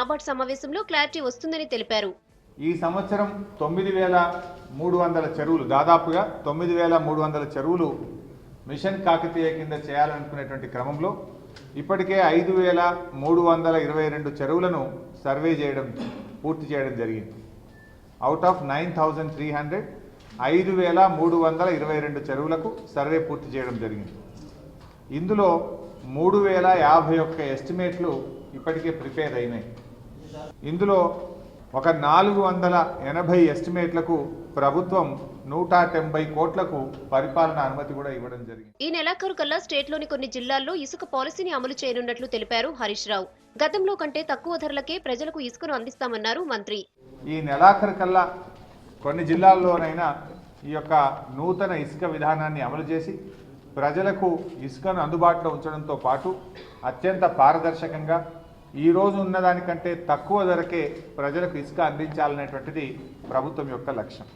నాబార్డ్ సమావేశంలో క్లారిటీ వస్తుందని తెలిపారు. ఈ సంవత్సరం 9,300 చెరువులు, దాదాపుగా 9,300 చెరువులు మిషన్ కాకతీయ కింద చేయాలనుకునేటువంటి క్రమంలో ఇప్పటికే 5,322 చెరువులను సర్వే పూర్తి చేయడం జరిగింది. అవుట్ ఆఫ్ 9,300 5,322 చెరువులకు సర్వే పూర్తి చేయడం జరిగింది. ఇందులో 3,051 ఎస్టిమేట్లు ఇప్పటికే ప్రిపేర్ అయినాయి. ఇందులో ఒక 480 ఎస్టిమేట్లకు ప్రభుత్వం 170 కోట్లకు పరిపాలన అనుమతి కూడా ఇవ్వడం జరిగింది. ఈ నెలాఖరు కల్లా స్టేట్లోని కొన్ని జిల్లాల్లో ఇసుక పాలసీని అమలు చేయనున్నట్లు తెలిపారు హరీష్ రావు. గతంలో కంటే తక్కువ ధరలకే ప్రజలకు ఇసుకను అందిస్తామన్నారు మంత్రి. ఈ నెలాఖరు కల్లా కొన్ని జిల్లాల్లోనైనా ఈ యొక్క నూతన ఇసుక విధానాన్ని అమలు చేసి ప్రజలకు ఇసుకను అందుబాటులో ఉంచడంతో పాటు అత్యంత పారదర్శకంగా ఈ రోజు ఉన్నదానికంటే తక్కువ ధరకే ప్రజలకు ఇసుక అందించాలనేటువంటిది ప్రభుత్వం యొక్క లక్ష్యం.